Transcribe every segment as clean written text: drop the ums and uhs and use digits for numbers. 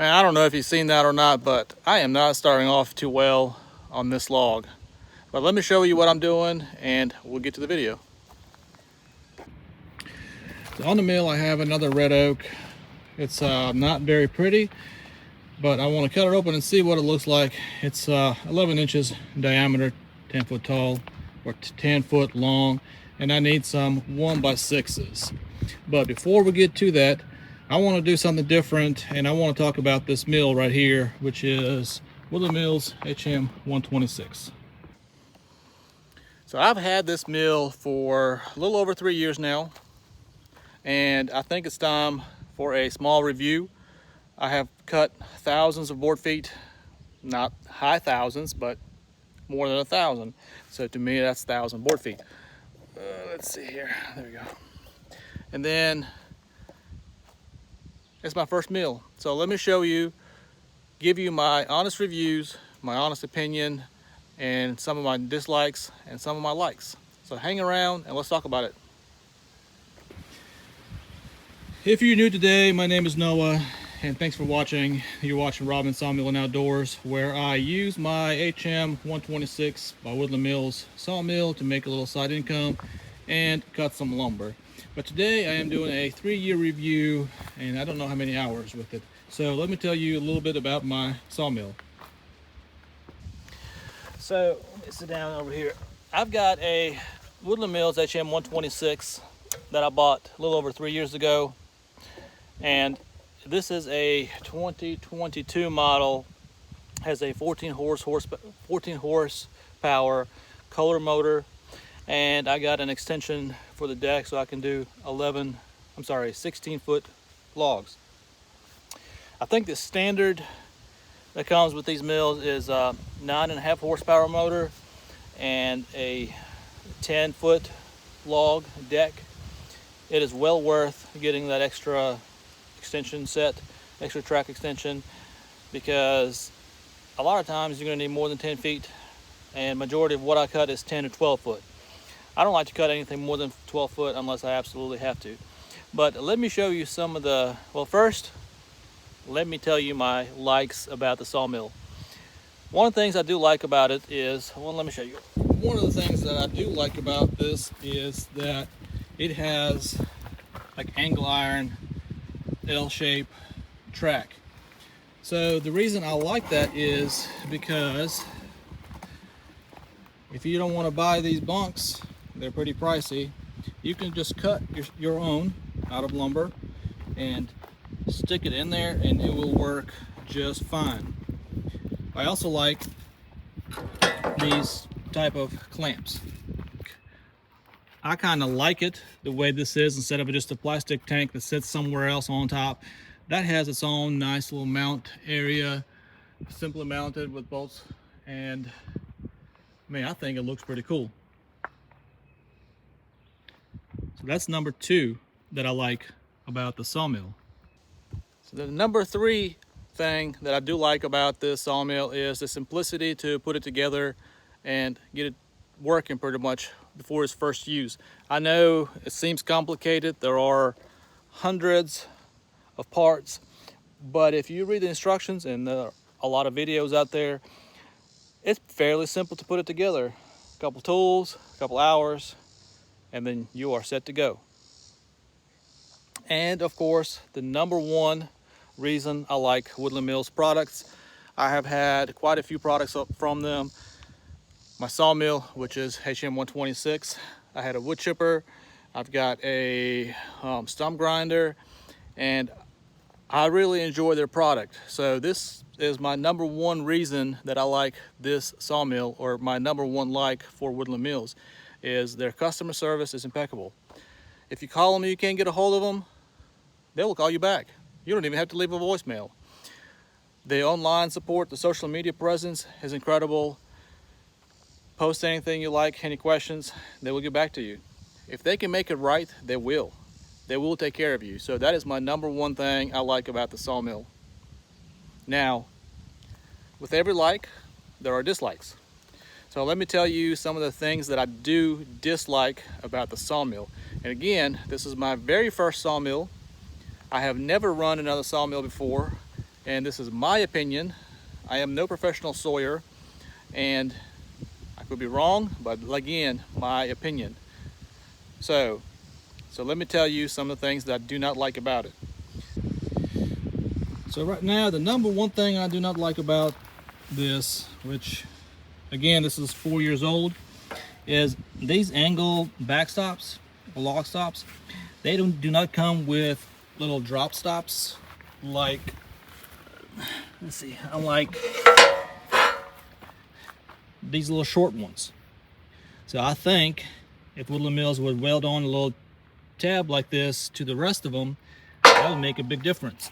Man, I don't know if you've seen that or not, but I am not starting off too well on this log. But let me show you what I'm doing and we'll get to the video. So on the mill I have another red oak. It's not very pretty, but I want to cut it open and see what it looks like. It's 11 inches diameter, 10 foot tall, or 10 foot long, and I need some 1x6s. But before we get to that, I want to do something different, and I want to talk about this mill right here, which is Woodland Mills HM 126. So I've had this mill for a little over 3 years now, and I think it's time for a small review. I have cut thousands of board feet, not high thousands, but more than 1,000. So to me, that's 1,000 board feet. Let's see here, there we go. And then it's my first mill. So let me show you, give you my honest reviews, my honest opinion, and some of my dislikes and some of my likes. So hang around and let's talk about it. If you're new today, my name is Noah, and thanks for watching. You're watching Robin Sawmill and Outdoors, where I use my HM 126 by Woodland Mills sawmill to make a little side income and cut some lumber. But today I am doing a 3-year review, and I don't know how many hours with it. So let me tell you a little bit about my sawmill. So let me sit down over here. I've got a Woodland Mills HM 126 that I bought a little over 3 years ago. And this is a 2022 model, has a 14 horsepower Kohler motor, and I got an extension for the deck so I can do 16 foot logs. I think the standard that comes with these mills is a 9.5 horsepower motor and a 10 foot log deck. It is well worth getting that extra extension set, extra track extension, because a lot of times you're going to need more than 10 feet, and majority of what I cut is 10 to 12 foot. I don't like to cut anything more than 12 foot unless I absolutely have to. But let me show you some of the, well, first let me tell you my likes about the sawmill. One of the things I do like about it is, well, let me show you. One of the things that I do like about this is that it has like angle iron L-shape track. So the reason I like that is because if you don't want to buy these bunks, they're pretty pricey, you can just cut your own out of lumber and stick it in there and it will work just fine. I also like these type of clamps. I kind of like it the way this is, instead of just a plastic tank that sits somewhere else on top. That has its own nice little mount area, simply mounted with bolts, and man, I think it looks pretty cool. So that's number 2 that I like about the sawmill. So the number 3 thing that I do like about this sawmill is the simplicity to put it together and get it working pretty much before its first use. I know it seems complicated. There are hundreds of parts, but if you read the instructions, and there are a lot of videos out there, it's fairly simple to put it together. A couple tools, a couple hours, and then you are set to go. And of course, the number 1 reason I like Woodland Mills products, I have had quite a few products from them. My sawmill, which is HM 126, I had a wood chipper, I've got a stump grinder, and I really enjoy their product. So this is my number 1 reason that I like this sawmill, or my number 1 like for Woodland Mills, is their customer service is impeccable. If you call them and you can't get a hold of them, they will call you back. You don't even have to leave a voicemail. The online support, the social media presence is incredible. Post anything you like, any questions, they will get back to you. If they can make it right, they will. They will take care of you. So that is my number 1 thing I like about the sawmill. Now, with every like, there are dislikes. So let me tell you some of the things that I do dislike about the sawmill. And again, this is my very first sawmill. I have never run another sawmill before, and this is my opinion. I am no professional sawyer, and I could be wrong, but again, my opinion. So let me tell you some of the things that I do not like about it. So right now, the number one thing I do not like about this, which again, this is 4 years old, is these angle backstops, log stops. They do not come with little drop stops like, let's see, unlike these little short ones. So I think if Woodland Mills would weld on a little tab like this to the rest of them, that would make a big difference.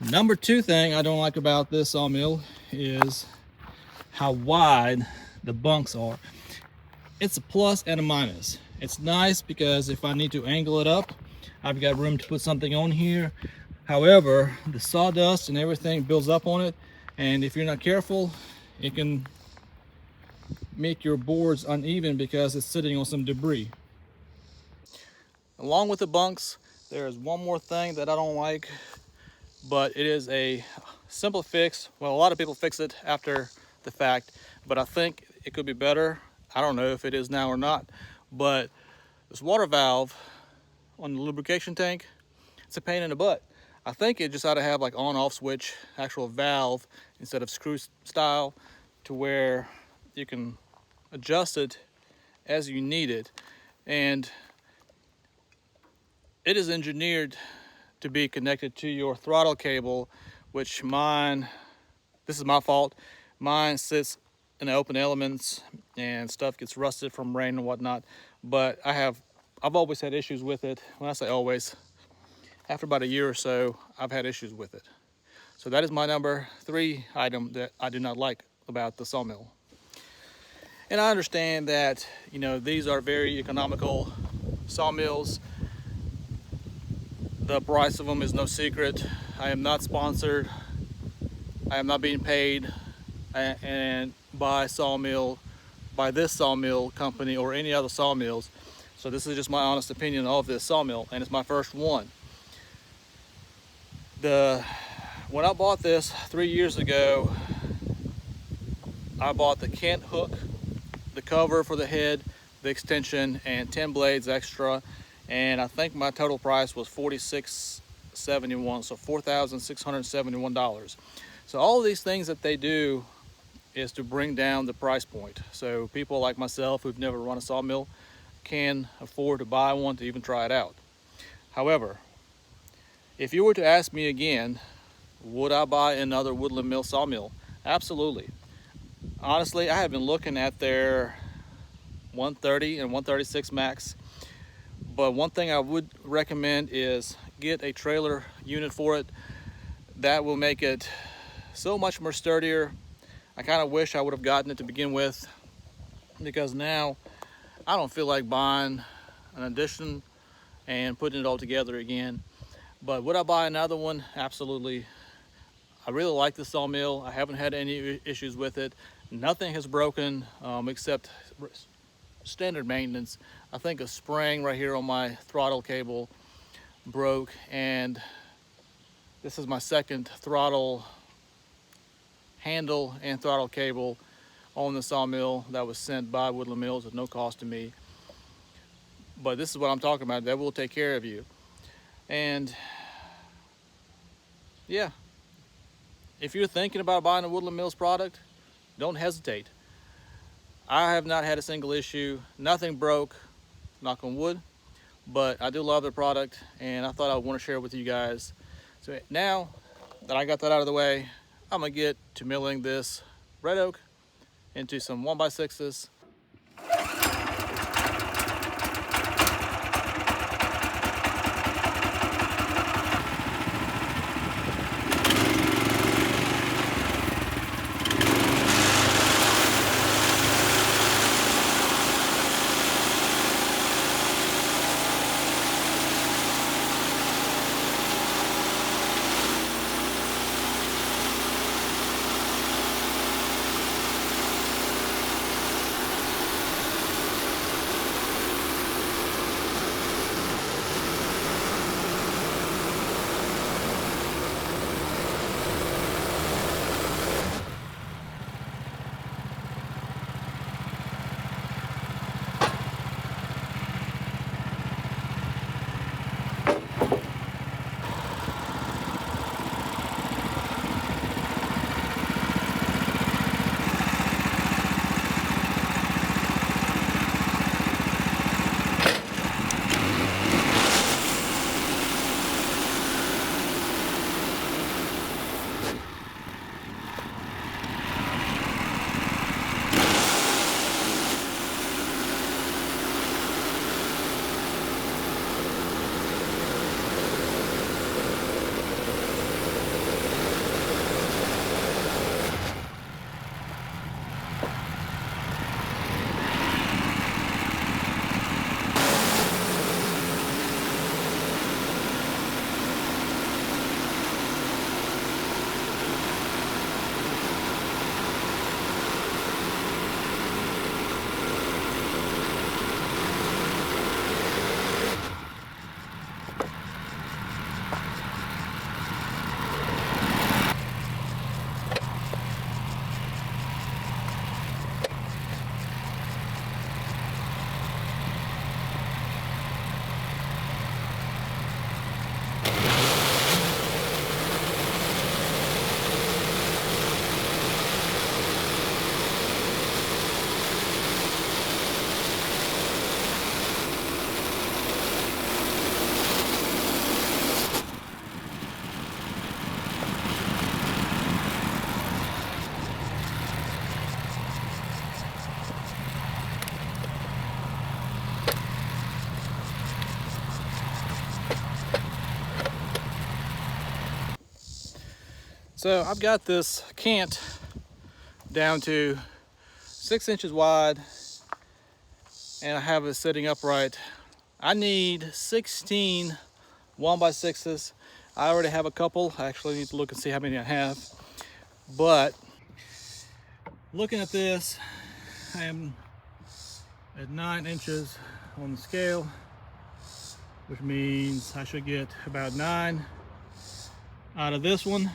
Number two thing I don't like about this sawmill is how wide the bunks are. It's a plus and a minus. It's nice because if I need to angle it up, I've got room to put something on here. However, the sawdust and everything builds up on it, and if you're not careful, it can make your boards uneven because it's sitting on some debris. Along with the bunks, there is one more thing that I don't like, but it is a simple fix. Well, a lot of people fix it after the fact, but I think it could be better. I don't know if it is now or not, but this water valve on the lubrication tank, it's a pain in the butt. I think it just ought to have like on-off switch, actual valve instead of screw style, to where you can adjust it as you need it. And it is engineered to be connected to your throttle cable, which mine, this is my fault, mine sits in the open elements and stuff gets rusted from rain and whatnot. But I've always had issues with it. When I say always, after about a year or so, I've had issues with it. So that is my number 3 item that I do not like about the sawmill. And I understand that, you know, these are very economical sawmills. The price of them is no secret. I am not sponsored. I am not being paid and by this sawmill company or any other sawmills. So this is just my honest opinion of this sawmill, and it's my first one. When I bought this 3 years ago, I bought the Kent hook, the cover for the head, the extension, and 10 blades extra. And I think my total price was $46.71, so $4,671. So all of these things that they do is to bring down the price point. So people like myself who've never run a sawmill can afford to buy one to even try it out. However, if you were to ask me again, would I buy another Woodland Mill sawmill? Absolutely. Honestly, I have been looking at their 130 and 136 max. But one thing I would recommend is get a trailer unit for it. That will make it so much more sturdier. I kind of wish I would have gotten it to begin with, because now I don't feel like buying an addition and putting it all together again. But would I buy another one? Absolutely. I really like the sawmill. I haven't had any issues with it. Nothing has broken except standard maintenance. I think a spring right here on my throttle cable broke, and this is my second throttle handle and throttle cable on the sawmill that was sent by Woodland Mills at no cost to me. But this is what I'm talking about. They will take care of you. And yeah, if you're thinking about buying a Woodland Mills product, don't hesitate. I have not had a single issue. Nothing broke, knock on wood, but I do love the product, and I thought I would want to share it with you guys. So now that I got that out of the way, I'm gonna get to milling this red oak into some 1x6s. So I've got this cant down to 6 inches wide, and I have it sitting upright. I need 16 1x6s. I already have a couple. I actually need to look and see how many I have. But looking at this, I am at 9 inches on the scale, which means I should get about 9 out of this one.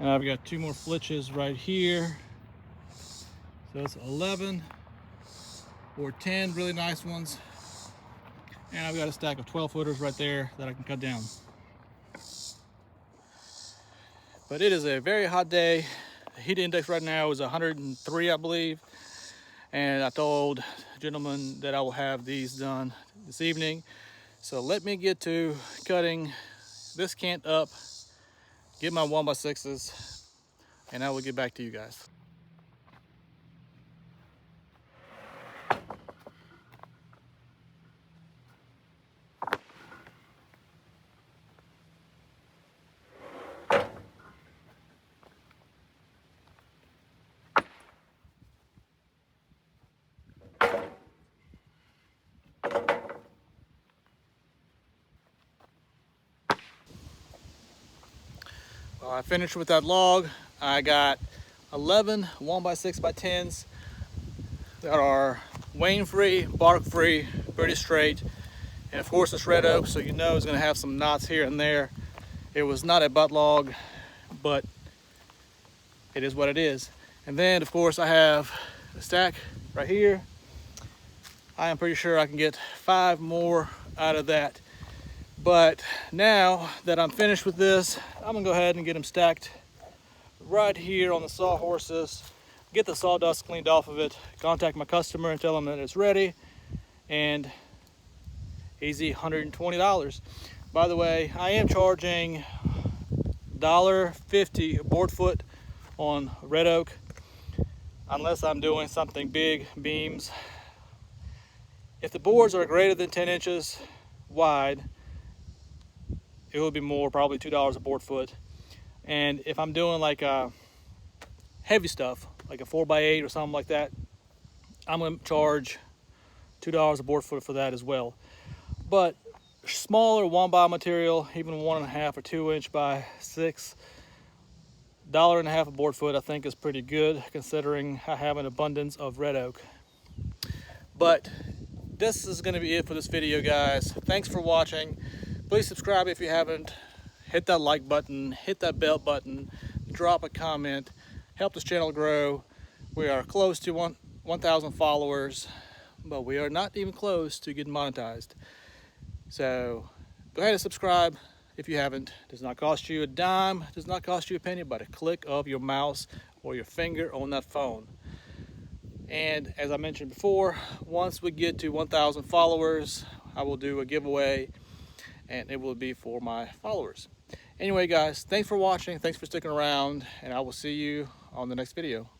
And I've got 2 more flitches right here. So it's 11 or 10 really nice ones. And I've got a stack of 12 footers right there that I can cut down. But it is a very hot day. The heat index right now is 103, I believe. And I told the gentleman that I will have these done this evening. So let me get to cutting this cant up, get my 1x6s, and I will get back to you guys. Well, I finished with that log. I got 11 1x6x10s that are wane free, bark free, pretty straight. And of course it's red oak, so you know it's gonna have some knots here and there. It was not a butt log, but it is what it is. And then of course I have a stack right here. I am pretty sure I can get 5 more out of that. But now that I'm finished with this, I'm gonna go ahead and get them stacked right here on the sawhorses, get the sawdust cleaned off of it, contact my customer and tell them that it's ready, and easy $120. By the way, I am charging $1.50 a board foot on red oak, unless I'm doing something big, beams. If the boards are greater than 10 inches wide, it will be more, probably $2 a board foot. And if I'm doing like heavy stuff, like a 4x8 or something like that, I'm gonna charge $2 a board foot for that as well. But smaller 1x material, even 1.5 or 2 inch by 6, $1.50 a board foot I think is pretty good, considering I have an abundance of red oak. But this is going to be it for this video, guys. Thanks for watching. Please subscribe if you haven't. Hit that like button, hit that bell button, drop a comment, help this channel grow. We are close to 1,000 followers, but we are not even close to getting monetized. So go ahead and subscribe if you haven't. It does not cost you a dime, it does not cost you a penny, but a click of your mouse or your finger on that phone. And as I mentioned before, once we get to 1,000 followers, I will do a giveaway, and it will be for my followers. Anyway, guys, thanks for watching, thanks for sticking around, and I will see you on the next video.